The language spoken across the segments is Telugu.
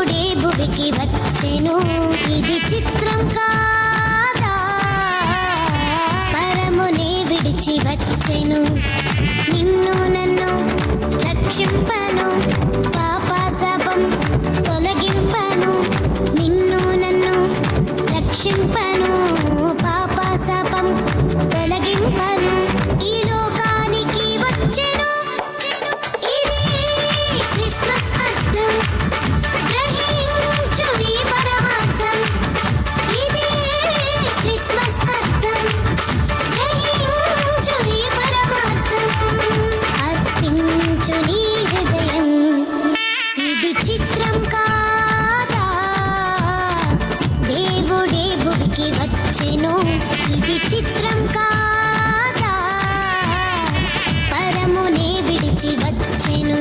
దేవుడే భువికి వచ్చెను, ఇది చిత్రం కాదా, పరమునే విడిచి వచ్చెను, నిన్ను నన్ను రక్షింపను, పాపశాపం తొలగింపను, నిన్ను నన్ను రక్షింపను, పాపశాపం తొలగింపను, ఈ లోకానికి వచ్చెను, ఇది క్రిస్మస్ అర్థం, గ్రహించు ఈ పరమార్థం, ఇది క్రిస్మస్ అర్థం, గ్రహించు ఈ పరమార్థం, అర్పించు నీ హృదయం, ఇది చిత్రం కాదా, దేవుడే భువికి వచ్చెను, ఇది చిత్రం కాదా, పరమునే విడిచి వచ్చెను.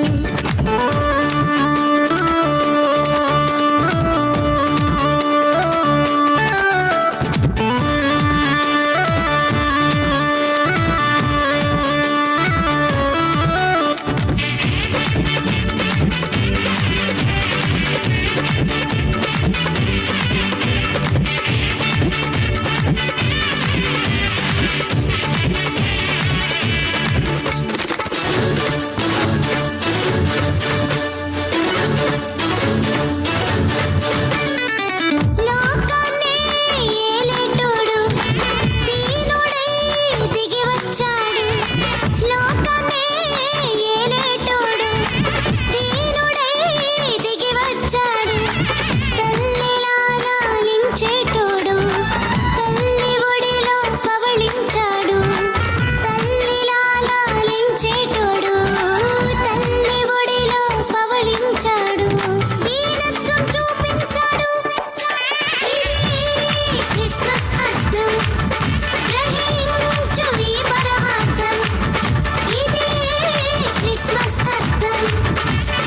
లోకాన్నే ఏలేటోడు దీనుడై దిగి వచ్చాడు, లోకాన్నే ఏలేటోడు దీనుడై దిగి వచ్చాడు, తల్లిలా లాలించేటోడు తల్లి ఒడిలో పవళించాడు, తల్లిలా లాలించేటోడు తల్లి ఒడిలో పవళించాడు, దీనత్వం చూపించాడు, ఇది క్రిస్మస్ అర్థం, గ్రహించు ఈ పరమార్థం, ఇది క్రిస్మస్ అర్థం,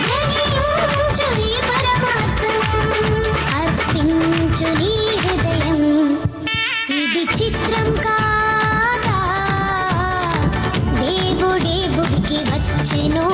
గ్రహించు ఈ పరమార్థం, అర్పించు నీ హృదయం, ఇది చిత్రం కాదా, దేవుడే భువికి వచ్చెను,